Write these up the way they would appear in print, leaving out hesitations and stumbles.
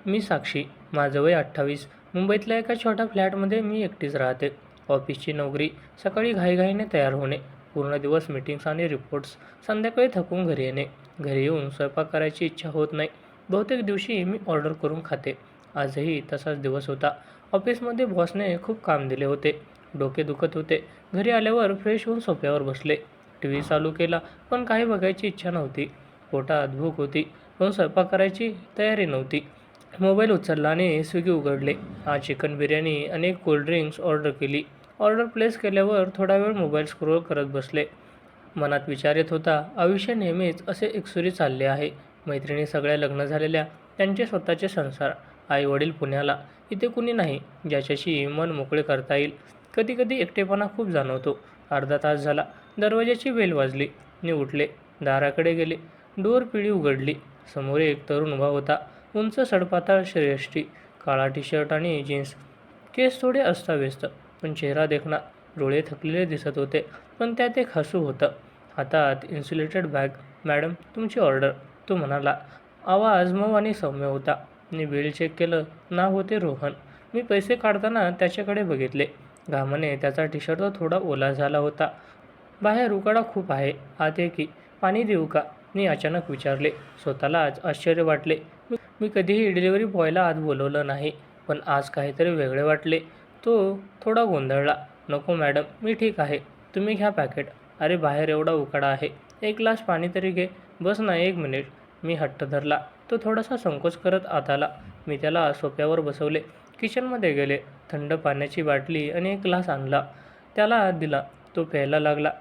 मी साक्षी. माझं वय 28. मुंबईतल्या एका छोट्या फ्लॅटमध्ये मी एकटीच राहते. ऑफिसची नोकरी, सकाळी घाईघाईने तयार होणे, पूर्ण दिवस मीटिंग्स आणि रिपोर्ट्स, संध्याकाळी थकून घरी येणे. घरी येऊन स्वयंपाक करायची इच्छा होत नाही. बहुतेक दिवशी मी ऑर्डर करून खाते. आजही तसाच दिवस होता. ऑफिसमध्ये बॉसने खूप काम दिले होते. डोके दुखत होते. घरी आल्यावर फ्रेश होऊन सोफ्यावर बसले. टी व्ही चालू केला, पण काही बघायची इच्छा नव्हती. पोटात भूक होती, पण स्वयंपाक करायची तयारी नव्हती. मोबाईल उचलला आणि स्विगी उघडले. आज चिकन बिर्याणी आणि एक कोल्ड्रिंक्स ऑर्डर केली. ऑर्डर प्लेस केल्यावर थोडा वेळ मोबाईल स्क्रोल करत बसले. मनात विचार येत होता, आयुष्य नेहमीच असे एकसुरी चालले आहे. मैत्रिणी सगळ्या लग्न झालेल्या, त्यांचे स्वतःचे संसार, आई-वडील पुण्याला, इथे कुणी नाही ज्याच्याशी मन मोकळे करता येईल. कधी कधी एकटेपणा खूप जाणवतो. अर्धा तास झाला. दरवाजाची बेल वाजली. मी उठले. दाराकडे गेले. डोअर पिळी उघडली. समोर एक तरुण उभा होता. उंच सडपातळ श्रेयष्टी, काळा टी शर्ट आणि जीन्स. केस थोडे अस्ताव्यस्त, पण चेहरा देखणा. डोळे थकलेले दिसत होते, पण त्यात एक हसू होतं. हातात इन्सुलेटेड बॅग. मॅडम, तुमची ऑर्डर, तो म्हणाला. आवाज मऊ आणि सौम्य होता. मी बिल चेक केलं. नाव होते रोहन. मी पैसे काढताना त्याच्याकडे बघितले. घामाने त्याचा टी शर्ट थोडा ओला झाला होता. बाहेर उकाडा खूप आहे. आत ये की. पाणी देऊ का? मी अचानक विचारले. स्वतःलाच आश्चर्य वाटले. मी कधीही डिलिव्हरी बॉयला आत बोलवलं नाही, पण आज काहीतरी वेगळे वाटले. तो थोडा गोंधळला. नको मॅडम, मी ठीक आहे. तुम्ही घ्या पॅकेट. अरे बाहेर एवढा उकाडा आहे. एक ग्लास पाणी तरी घे. बस ना 1 मिनिट. मी हट्ट धरला. तो थोडासा संकोच करत आत आला. मी त्याला सोफ्यावर बसवले. किचनमध्ये गेले. थंड पाण्याची बाटली आणि एक ग्लास आणला. त्याला दिला. तो प्यायला लागला.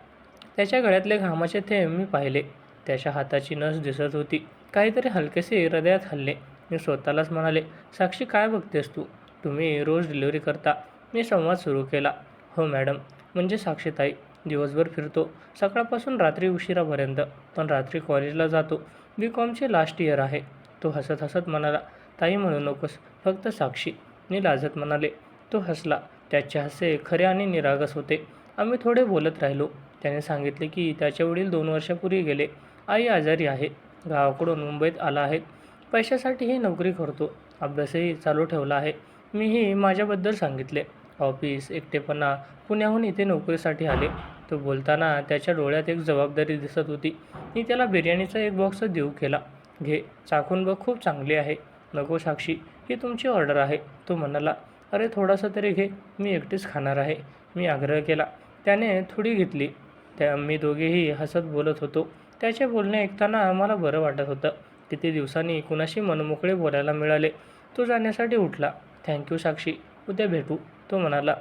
त्याच्या गळ्यातले घामाचे थेंब मी पाहिले. त्याच्या हाताची नस दिसत होती. काहीतरी हलकेसे हृदयात हलले. मी स्वतःलाच म्हणाले, साक्षी काय बघतेस तू? तुम्ही रोज डिलिव्हरी करता. मी संवाद सुरू केला. हो मॅडम, म्हणजे साक्षीताई. दिवसभर फिरतो, सकाळपासून रात्री उशिरापर्यंत, पण रात्री कॉलेजला जातो. बी.कॉमचे लास्ट इयर आहे. तो हसत हसत म्हणाला, ताई म्हणू नकोस, फक्त साक्षी. मी लाजत म्हणाले. तो हसला. त्याचे हास्य खरे आणि निरागस होते. आम्ही थोडे बोलत राहिलो. त्याने सांगितले की त्याचे वडील 2 वर्षापूर्वी गेले. आई आजारी आहे. गावाकडून मुंबईत आला आहे. पैशासाठीही नोकरी करतो. अभ्यासही चालू ठेवला आहे. मीही माझ्याबद्दल सांगितले. ऑफिस, एकटेपणा, पुण्याहून इथे नोकरीसाठी आले. तो बोलताना त्याच्या डोळ्यात एक जबाबदारी दिसत होती. मी त्याला बिर्याणीचा एक बॉक्स देऊ केला. घे, चाखून बघ, खूप चांगली आहे. नको साक्षी, ही तुमची ऑर्डर आहे. तो म्हणाला. अरे थोडासा तरी घे, मी एकटीच खाणार आहे. मी आग्रह केला. त्याने थोडी घेतली. मी दोघेही हसत बोलत होतो. त्याचे बोलणे ऐकताना मला बरं वाटत होतं. किती दिवसांनी कुणाशी मनमोकळे बोलायला मिळाले. तो जाण्यासाठी उठला. थँक्यू साक्षी, उद्या भेटू, तो म्हणाला.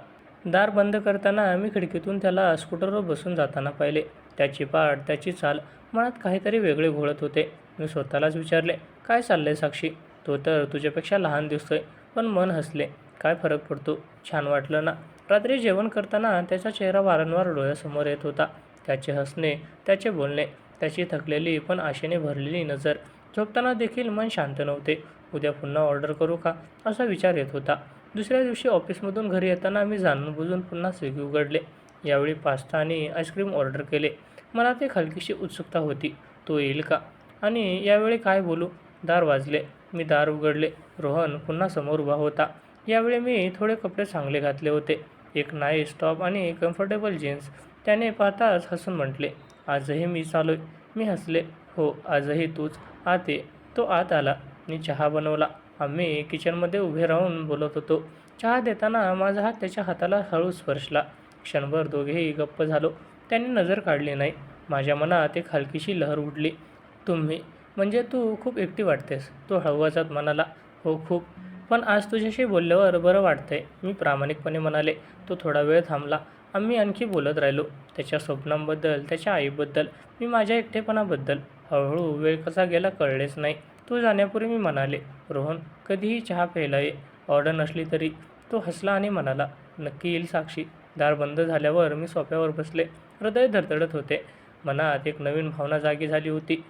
दार बंद करताना मी खिडकीतून त्याला स्कूटरवर बसून जाताना पाहिले. त्याची पाठ, त्याची चाल, मनात काहीतरी वेगळे घोळत होते. मी स्वतःलाच विचारले, काय चाललंय साक्षी? तो तर तुझ्यापेक्षा लहान दिसतोय. पण मन हसले. काय फरक पडतो? छान वाटलं ना? रात्री जेवण करताना त्याचा चेहरा वारंवार डोळ्यासमोर येत होता. त्याचे हसणे, त्याचे बोलणे, त्याची थकलेली पण आशेने भरलेली नजर. झोपताना देखील मन शांत नव्हते. उद्या पुन्हा ऑर्डर करू का, असा विचार येत होता. दुसऱ्या दिवशी ऑफिसमधून घरी येताना मी जाणून-बुजून पुन्हा स्विगी उघडले. यावेळी पास्ता आणि आईस्क्रीम ऑर्डर केले. मनात एक हलकीशी उत्सुकता होती. तो येईल का? आणि यावेळी काय बोलू? दार वाजले. मी दार उघडले. रोहन पुन्हा समोर उभा होता. यावेळी मी थोडे कपडे चांगले घातले होते. एक नाईस टॉप आणि कम्फर्टेबल जीन्स. त्याने पाहताच हसून म्हटले, आजही मी चालोय. मी हसले. हो, आजही तूच. आत ये. तो आत आला. मी चहा बनवला. आम्ही किचनमध्ये उभे राहून बोलत होतो. चहा देताना माझा हात त्याच्या हाताला हळू स्पर्शला. क्षणभर दोघेही गप्प झालो. त्याने नजर काढली नाही. माझ्या मनात एक हलकीशी लहर उडली. तुम्ही, म्हणजे तू खूप एकटी वाटतेस, तो हळूवाजात म्हणाला. हो खूप, पण आज तुझ्याशी बोलल्यावर बरं वाटतंय, मी प्रामाणिकपणे म्हणाले. तो थोडा वेळ थांबला. आम्ही आणखी बोलत राहिलो. त्याच्या स्वप्नांबद्दल, त्याच्या आईबद्दल, मी माझ्या एकटेपणाबद्दल. हळूहळू वेळ कसा गेला कळलेच नाही. तो जाण्यापूर्वी मी म्हणाले, रोहन, कधीही चहा प्यायला ये, ऑर्डर नसली तरी. तो हसला आणि म्हणाला, नक्की येईल साक्षी. दार बंद झाल्यावर मी सोफ्यावर बसले. हृदय धडधडत होते. मनात एक नवीन भावना जागी झाली होती.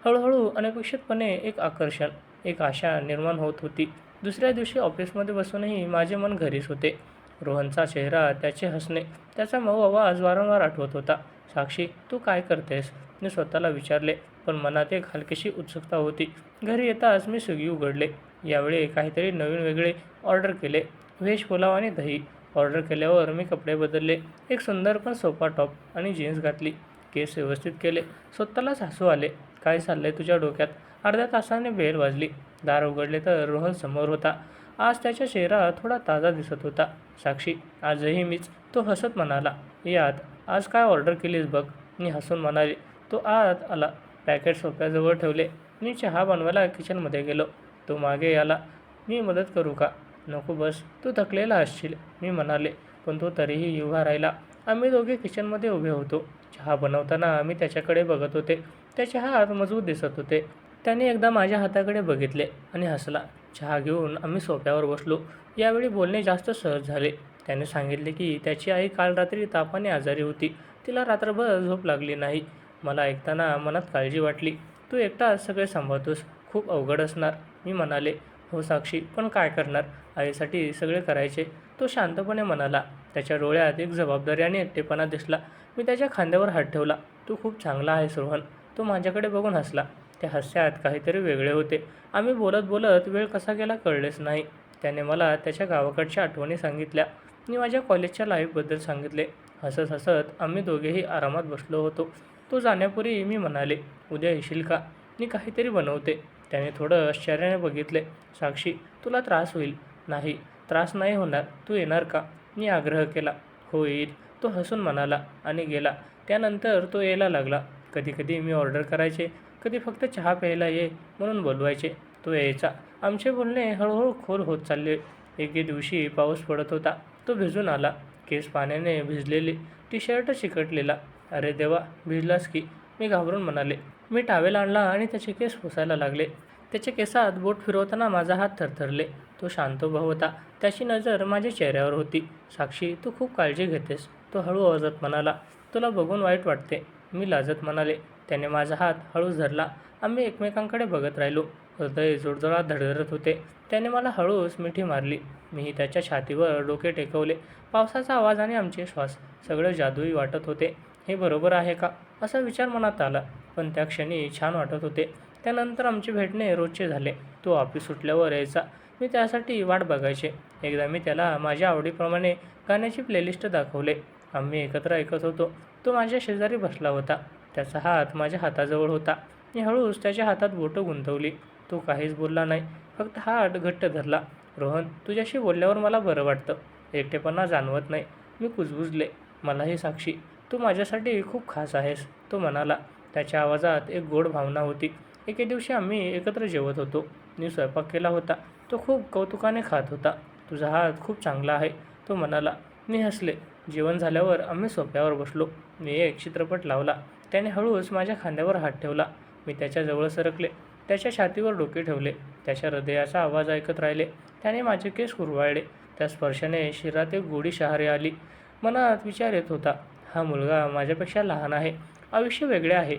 हळूहळू अनपेक्षितपणे एक आकर्षण, एक आशा निर्माण होत होती. दुसऱ्या दिवशी ऑफिसमध्ये बसूनही माझे मन घरीच होते. रोहनचा चेहरा, त्याचे हसणे, त्याचा मऊ आवाज वारंवार आठवत होता. साक्षी, तू काय करतेस? मी स्वतःला विचारले, पण मनात एक हलकीशी उत्सुकता होती. घरी येताच मी स्विगी उघडले. यावेळी काहीतरी नवीन वेगळे ऑर्डर केले. व्हेज पुलाव आणि दही. ऑर्डर केल्यावर मी कपडे बदलले. एक सुंदर पण सोपा टॉप आणि जीन्स घातली. केस व्यवस्थित केले. स्वतःलाच हसू आले. काय चाललंय तुझ्या डोक्यात? अर्ध्या तासाने बेल वाजली. दार उघडले तर रोहन समोर होता. आज त्याचा चेहरा थोडा ताजा दिसत होता. साक्षी, आजही मीच. तो हसत म्हणाला, ये आत. आज काय ऑर्डर केलीस बघ? मी हसून म्हणाले. तो आत आला. पॅकेट सोफ्याजवळ ठेवले. मी चहा बनवायला किचनमध्ये गेलो. तो मागे आला. मी मदत करू का? नको बस, तू थकलेला असशील, मी म्हणाले. पण तो तरीही उभा राहिला. आम्ही दोघे किचनमध्ये उभे होतो. चहा बनवताना मी त्याच्याकडे बघत होते. त्याचे हात मजबूत दिसत होते. त्याने एकदा माझ्या हाताकडे बघितले आणि हसला. चहा घेऊन आम्ही सोफ्यावर बसलो. यावेळी बोलणे जास्त सहज झाले. त्याने सांगितले की त्याची आई काल रात्री तापाने आजारी होती. तिला रात्रभर झोप लागली नाही. मला ऐकताना मनात काळजी वाटली. तू एकटाच सगळे सांभाळतोस, खूप अवघड असणार, मी म्हणाले. हो साक्षी, पण काय करणार, आईसाठी सगळे करायचे, तो शांतपणे म्हणाला. त्याच्या डोळ्यात एक जबाबदारी आणि एकटेपणा दिसला. मी त्याच्या खांद्यावर हात ठेवला. तू खूप चांगला आहेस रोहन. तो माझ्याकडे बघून हसला. त्या हास्यात काहीतरी वेगळे होते. आम्ही बोलत बोलत वेळ कसा गेला कळलेच नाही. त्याने मला त्याच्या गावाकडच्या आठवणी सांगितल्या. मी माझ्या कॉलेजच्या लाईफबद्दल सांगितले. हसत हसत आम्ही दोघेही आरामात बसलो होतो. तो जाण्यापूर्वी मी म्हणाले, उद्या येशील का? मी काहीतरी बनवते. त्याने थोडं आश्चर्याने बघितले. साक्षी, तुला त्रास होईल. नाही, त्रास नाही होणार. तू येणार का? मी आग्रह केला. हो येईल, तो हसून म्हणाला आणि गेला. त्यानंतर तो यायला लागला. कधीकधी मी ऑर्डर करायचे, कधी फक्त चहा प्यायला ये म्हणून बोलवायचे. तो यायचा. आमचे बोलणे हळूहळू खोल होत चालले. एके दिवशी पाऊस पडत होता. तो भिजून आला. केस पाण्याने भिजलेले, टी शर्ट चिकटलेला. अरे देवा, भिजलास की, मी घाबरून म्हणाले. मी टावेल आणला आणि त्याचे केस पुसायला लागले. त्याच्या केसात बोट फिरवताना माझा हात थरथरले. तो शांत उभा होता. त्याची नजर माझ्या चेहऱ्यावर होती. साक्षी, तू खूप काळजी घेतेस, तो हळू आवाजात म्हणाला. तुला बघून वाईट वाटते, मी लाजत म्हणाले. त्याने माझा हात हळूच धरला. आम्ही एकमेकांकडे बघत राहिलो. हृदय जोरजोरात धडधडत होते. त्याने मला हळूच मिठी मारली. मीही त्याच्या छातीवर डोके टेकवले. पावसाचा आवाज आणि आमचे श्वास सगळं जादुई वाटत होते. हे बरोबर आहे का, असा विचार मनात आला. पण त्या क्षणी छान वाटत होते. त्यानंतर आमचे भेटणे रोजचे झाले. तो ऑफिस सुटल्यावर यायचा. मी त्यासाठी वाट बघायचे. एकदा मी त्याला माझ्या आवडीप्रमाणे गाण्याची प्लेलिस्ट दाखवले. आम्ही एकत्र ऐकत होतो. तो माझ्या शेजारी बसला होता. त्याचा हात माझ्या हाताजवळ होता. मी हळूच त्याच्या हातात बोटं गुंतवली. तो काहीच बोलला नाही, फक्त हात घट्ट धरला. रोहन, तुझ्याशी बोलल्यावर मला बरं वाटतं, एकटेपणा जाणवत नाही, मी कुजबुजले. मलाही साक्षी, तू माझ्यासाठी खूप खास आहेस, तो म्हणाला. त्याच्या आवाजात एक गोड भावना होती. एके दिवशी आम्ही एकत्र जेवत होतो. मी स्वयंपाक केला होता. तो खूप कौतुकाने खात होता. तुझा हात खूप चांगला आहे, तो म्हणाला. मी हसले. जेवण झाल्यावर आम्ही सोफ्यावर बसलो. मी एक चित्रपट लावला. त्याने हळूच माझ्या खांद्यावर हात ठेवला. मी त्याच्याजवळ सरकले. त्याच्या छातीवर डोके ठेवले. त्याच्या हृदयाचा आवाज ऐकत राहिले. त्याने माझे केस कुरवाळले. त्या स्पर्शाने शरीरात एक गोडी शहारे आली. मनात विचार येत होता, हा मुलगा माझ्यापेक्षा लहान आहे, आयुष्य वेगळे आहे,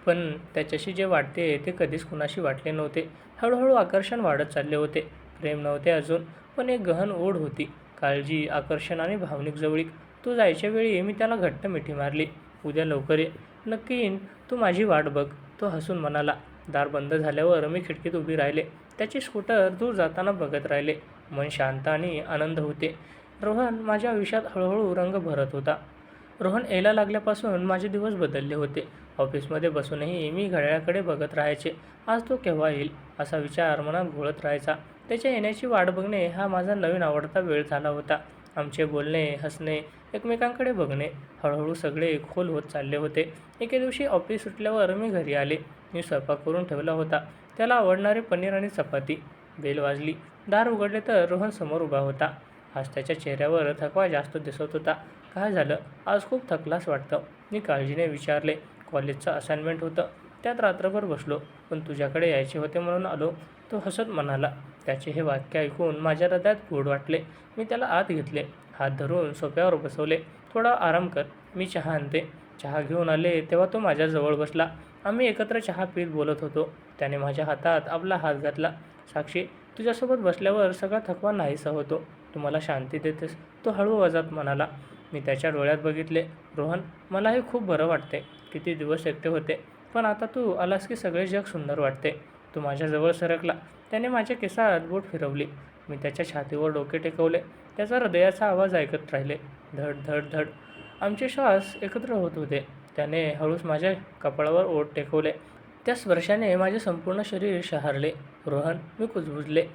पण त्याच्याशी जे वाटते ते कधीच कुणाशी वाटले नव्हते. हळूहळू आकर्षण वाढत चालले होते. प्रेम नव्हते अजून, पण एक गहन ओढ होती. काळजी, आकर्षण आणि भावनिक जवळीक. तू जायच्या वेळी मी त्याला घट्ट मिठी मारली. उद्या लवकर ये. नक्की येईन, तू माझी वाट बघ, तो हसून म्हणाला. दार बंद झाल्यावर मी खिडकीत उभी राहिले. त्याची स्कूटर दूर जाताना बघत राहिले. मन शांत आणि आनंद होते. रोहन माझ्या आयुष्यात हळूहळू रंग भरत होता. रोहन यायला लागल्यापासून माझे दिवस बदलले होते. ऑफिसमध्ये बसूनही मी घड्याळाकडे बघत राहायचे. आज तो केव्हा येईल, असा विचार मनात घोळत राहायचा. त्याच्या येण्याची वाट बघणे हा माझा नवीन आवडता वेळ झाला होता. आमचे बोलणे, हसणे, एकमेकांकडे बघणे, हळूहळू सगळे खोल होत चालले होते. एके दिवशी ऑफिस सुटल्यावर मी घरी आले. मी स्वयंपाक करून ठेवला होता. त्याला आवडणारे पनीर आणि चपाती. बेल वाजली. दार उघडले तर रोहन समोर उभा होता. आज त्याच्या चेहऱ्यावर थकवा जास्त दिसत होता. काय झालं, आज खूप थकलास वाटतं, मी काळजीने विचारले. कॉलेजचं असाइनमेंट होतं, त्यात रात्रभर बसलो, पण तुझ्याकडे यायचे होते म्हणून आलो, तो हसत म्हणाला. त्याचे हे वाक्य ऐकून माझ्या हृदयात गोड वाटले. मी त्याला आत घेतले. हात धरून सोफ्यावर बसवले. थोडा आराम कर, मी चहा आणते. चहा घेऊन आले तेव्हा तो माझ्याजवळ बसला. आम्ही एकत्र चहा पीत बोलत होतो. त्याने माझ्या हातात आपला हात घातला. साक्षी, तुझ्यासोबत बसल्यावर सगळा थकवा नाहीसा होतो, तू मला शांती देतेस, तो हळू आवाजात म्हणाला. मी त्याच्या डोळ्यात बघितले. रोहन, मलाही खूप बरं वाटते. किती दिवस एकटे होते, पण आता तू आलास की सगळे जग सुंदर वाटते. तो माझ्याजवळ सरकला. त्याने माझ्या केसात बोट फिरवली. मी त्याच्या छातीवर डोके टेकवले. त्याचा हृदयाचा आवाज ऐकत राहिले. धड धड धड. आमचे श्वास एकत्र होत होते. त्याने हळूच माझ्या कपाळावर ओठ टेकवले. त्या स्पर्शाने माझे संपूर्ण शरीर शहारले. रोहन, मी कुजबुजले.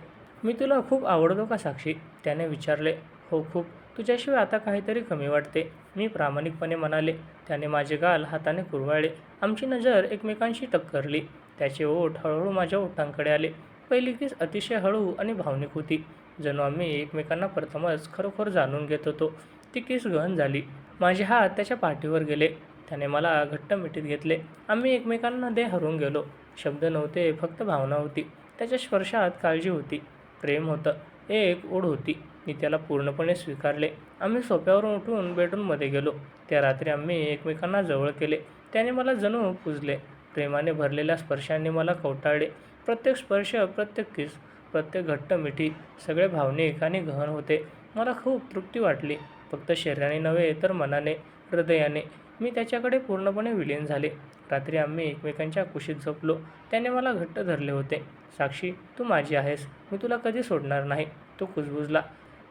मी तुला खूप आवडतो का साक्षी? त्याने विचारले. हो खूप. तुझ्याशिवाय आता काहीतरी कमी वाटते, मी प्रामाणिकपणे म्हणाले. त्याने माझे गाल हाताने कुरवाळले. आमची नजर एकमेकांशी टक्करली. त्याचे ओठ हळूहळू माझ्या ओठांकडे आले. पहिली किस अतिशय हळू आणि भावनिक होती. जणू आम्ही एकमेकांना प्रथमच खरोखर जाणून घेत होतो. ती किस गहन झाली. माझे हात त्याच्या पाठीवर गेले. त्याने मला घट्ट मिठीत घेतले. आम्ही एकमेकांमध्ये हरवून गेलो. शब्द नव्हते, फक्त भावना होती. त्याच्या स्पर्शात काळजी होती, प्रेम होतं, एक ओढ होती. मी त्याला पूर्णपणे स्वीकारले. आम्ही सोफ्यावरून उठून बेडरूममध्ये गेलो. त्या रात्री आम्ही एकमेकांना जवळ केले. त्याने मला जणू पुजले. प्रेमाने भरलेल्या स्पर्शांनी मला कवटाळले. प्रत्येक स्पर्श, प्रत्येक किस, प्रत्येक घट्ट मिठी, सगळे भावनिक आणि गहन होते. मला खूप तृप्ती वाटली. फक्त शरीराने नव्हे तर मनाने, हृदयाने. मी त्याच्याकडे पूर्णपणे विलीन झाले. रात्री आम्ही एकमेकांच्या कुशीत झोपलो. त्याने मला घट्ट धरले होते. साक्षी, तू माझी आहेस. मी तुला कधी सोडणार नाही. तो कुजबुजला.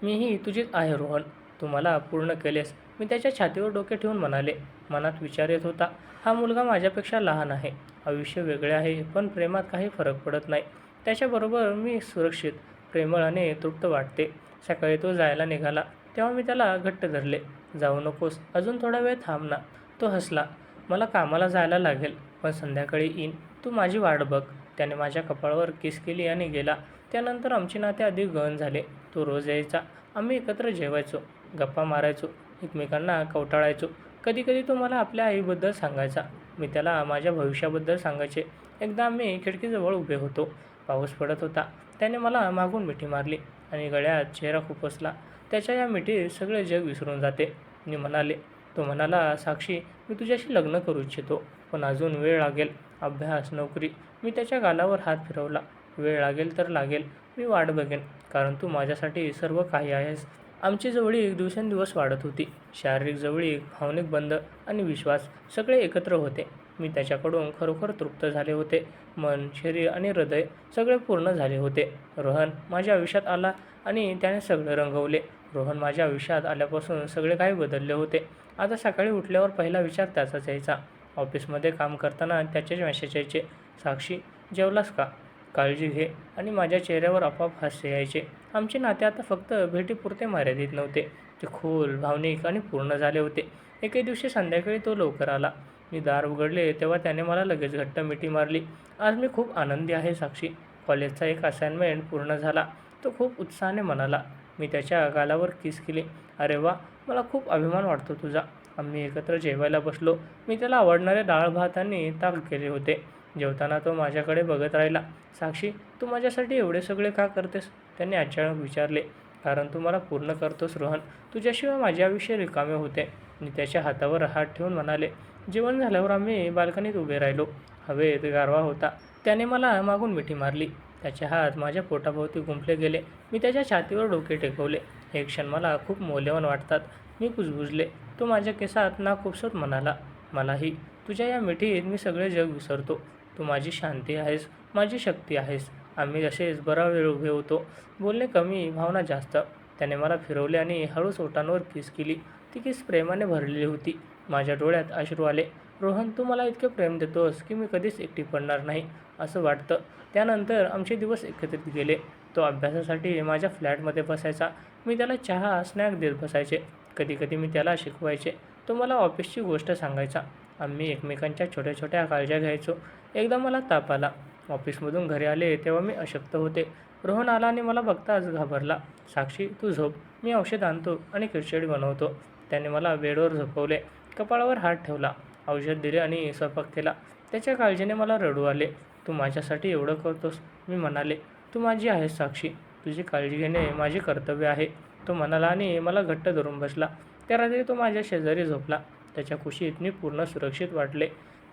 मीही तुझीच आहे रोहन. तू मला पूर्ण केलेस. मी त्याच्या छातीवर डोके ठेवून म्हणाले. मनात विचार येत होता. हा मुलगा माझ्यापेक्षा लहान आहे. आयुष्य वेगळे आहे, पण प्रेमात काही फरक पडत नाही. त्याच्याबरोबर मी सुरक्षित, प्रेमळ आणि तृप्त वाटते. सकाळी तो जायला निघाला तेव्हा मी त्याला घट्ट धरले. जाऊ नकोस, अजून थोडा वेळ थांब ना. तो हसला. मला कामाला जायला लागेल, पण संध्याकाळी येईन. तू माझी वाट बघ. त्याने माझ्या कपाळावर किस केली आणि गेला. त्यानंतर आमचे नाते अधिक गहन झाले. तो रोज यायचा. आम्ही एकत्र जेवायचो, गप्पा मारायचो, एकमेकांना कवटाळायचो. कधीकधी तो मला आपल्या आईबद्दल सांगायचा. मी त्याला माझ्या भविष्याबद्दल सांगायचे. एकदा आम्ही खिडकीजवळ उभे होतो. पाऊस पडत होता. त्याने मला मागून मिठी मारली आणि गळ्यात चेहरा खुपसला. त्याच्या या मिठीत सगळे जग विसरून जाते. मी म्हणाले. तो म्हणाला, साक्षी, मी तुझ्याशी लग्न करू इच्छितो, पण अजून वेळ लागेल. अभ्यास, नोकरी. मी त्याच्या गालावर हात फिरवला. वेळ लागेल तर लागेल. मी वाट बघेन, कारण तू माझ्यासाठी सर्व काही आहेस. आमची जवळीक दिवसेंदिवस वाढत होती. शारीरिक जवळीक, भावनिक बंध आणि विश्वास सगळे एकत्र होते. मी त्याच्याकडून खरोखर तृप्त झाले होते. मन, शरीर आणि हृदय सगळे पूर्ण झाले होते. रोहन माझ्या आयुष्यात आला आणि त्याने सगळे रंगवले. रोहन माझ्या आयुष्यात आल्यापासून सगळे काही बदलले होते. आता सकाळी उठल्यावर पहिला विचार त्याचाच यायचा. ऑफिसमध्ये काम करताना त्याचेच मेसेज यायचे. साक्षी, जेवलास का? काळजी घे. आणि माझ्या चेहऱ्यावर आपोआप हास्य यायचे. आमचे नाते आता फक्त भेटीपुरते मर्यादित नव्हते. ते खोल, भावनिक आणि पूर्ण झाले होते. एके दिवशी संध्याकाळी तो लवकर आला. मी दार उघडले तेव्हा त्याने मला लगेच घट्ट मिठी मारली. आज मी खूप आनंदी आहे साक्षी. कॉलेजचा एक असाइनमेंट पूर्ण झाला. तो खूप उत्साहाने म्हणाला. मी त्याच्या गालावर किस केली. अरे वा, मला खूप अभिमान वाटतो तुझा. आम्ही एकत्र जेवायला बसलो. मी त्याला आवडणारे डाळ भात आणि ताक केले होते. जेवताना तो माझ्याकडे बघत राहिला. साक्षी, तू माझ्यासाठी एवढे सगळे का करतेस? त्याने अचानक विचारले. कारण तू मला पूर्ण करतोस रोहन. तुझ्याशिवाय माझे आयुष्य रिकामे होते. मी त्याच्या हातावर हात ठेवून म्हणाले. जेवण झाल्यावर आम्ही बाल्कनीत उभे राहिलो. हवेत गारवा होता. त्याने मला मागून मिठी मारली. त्याचे हात माझ्या पोटाभोवती गुंफले गेले. मी त्याच्या छातीवर डोके टेकवले. हे क्षण मला खूप मौल्यवान वाटतात. मी कुजबुजले. तो माझ्या केसात नाक खुपसत म्हणाला. मलाही. तुझ्या या मिठीत मी सगळे जग विसरतो. तू माझी शांती आहेस, माझी शक्ती आहेस. आम्ही असेच बरा वेळ उभे होतो. बोलणे कमी, भावना जास्त. त्याने मला फिरवले आणि हळूच ओठांवर किस केली. ती किस प्रेमाने भरलेली होती. माझ्या डोळ्यात अश्रू आले. रोहन, तू मला इतके प्रेम देतोस की मी कधीच एकटी पडणार नाही असं वाटतं. त्यानंतर आमचे दिवस एकत्रित गेले. तो अभ्यासासाठी माझ्या फ्लॅटमध्ये बसायचा. मी त्याला चहा, स्नॅक देत बसायचे. कधीकधी मी त्याला शिकवायचे. तो मला ऑफिसची गोष्ट सांगायचा. आम्ही एकमेकांच्या छोट्या छोट्या काळज्या घ्यायचो. एकदा मला ताप आला. ऑफिसमधून घरी आले तेव्हा मी अशक्त होते. रोहन आला आणि मला बघताच घाबरला. साक्षी, तू झोप, मी औषध आणतो आणि खिचडी बनवतो. त्याने मला बेडवर झोपवले. कपाळावर हात ठेवला. औषध दिले आणि स्वयंपाक केला. त्याच्या काळजीने मला रडू आले. तू माझ्यासाठी एवढं करतोस? मी म्हणाले. तू माझी आहेस साक्षी. तुझी काळजी घेणे माझे कर्तव्य आहे. तो म्हणाला आणि मला घट्ट धरून बसला. त्या रात्री तो माझ्या शेजारी झोपला. त्याच्या कुशीत मी पूर्ण सुरक्षित वाटले.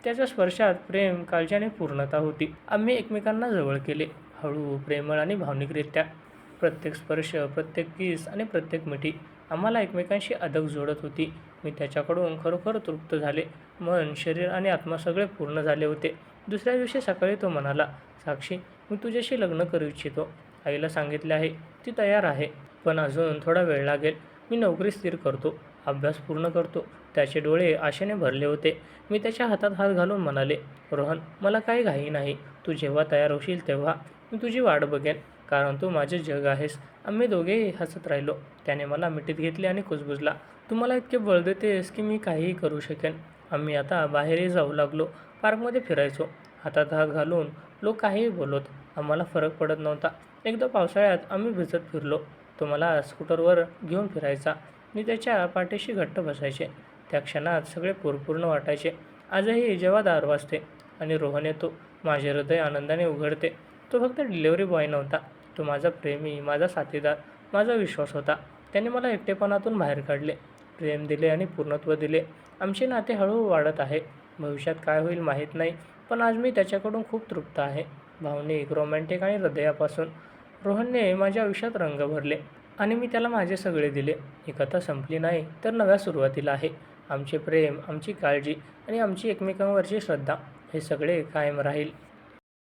त्याच्या स्पर्शात प्रेम, काळजी आणि पूर्णता होती. आम्ही एकमेकांना जवळ केले. हळू, प्रेमळ आणि भावनिकरित्या. प्रत्येक स्पर्श, प्रत्येक किस आणि प्रत्येक मिठी आम्हाला एकमेकांशी अदक जोडत होती. मी त्याच्याकडून खरोखर तृप्त झाले. मन, शरीर आणि आत्मा सगळे पूर्ण झाले होते. दुसऱ्या दिवशी सकाळी तो म्हणाला, साक्षी, मी तुझ्याशी लग्न करू इच्छितो. आईला सांगितले आहे, ती तयार आहे. पण अजून थोडा वेळ लागेल. मी नोकरी स्थिर करतो, अभ्यास पूर्ण करतो. त्याचे डोळे आशेने भरले होते. मी त्याच्या हातात हात घालून म्हणाले, रोहन, मला काही घाई नाही. तू जेव्हा तयार होशील तेव्हा मी तुझी वाट बघेन, कारण तू माझे जग आहेस. आम्ही दोघेही हसत राहिलो. त्याने मला मिठीत घेतले आणि कुजबुजला, तू मला इतके बळ देतेस की मी काहीही करू शकेन. आम्ही आता बाहेरही जाऊ लागलो. पार्कमध्ये फिरायचो. हातात हात घालून लोक काहीही बोलत. आम्हाला फरक पडत नव्हता. एकदा पावसाळ्यात आम्ही भिजत फिरलो. तो मला स्कूटरवर घेऊन फिरायचा. मी त्याच्या पाठीशी घट्ट बसायचे. त्या क्षणात सगळे पूर्ण वाटायचे. आजही जेव्हा दार वाजते आणि रोहन येतो, माझे हृदय आनंदाने उघडते. तो फक्त डिलिव्हरी बॉय नव्हता. तो माझा प्रेमी, माझा साथीदार, माझा विश्वास होता. त्याने मला एकटेपणातून बाहेर काढले, प्रेम दिले आणि पूर्णत्व दिले. आमचे नाते हळूहळू वाढत आहे. भविष्यात काय होईल माहीत नाही, पण आज मी त्याच्याकडून खूप तृप्त आहे. भावनिक, रोमॅन्टिक आणि हृदयापासून. रोहनने माझ्या आयुष्यात रंग भरले आणि मी त्याला माझे सगळे दिले. ही कथा संपली नाही, तर नव्या सुरुवातीला आहे. आमचे प्रेम, आमची काळजी आणि आमची एकमेकांवरची श्रद्धा हे सगळे कायम राहील.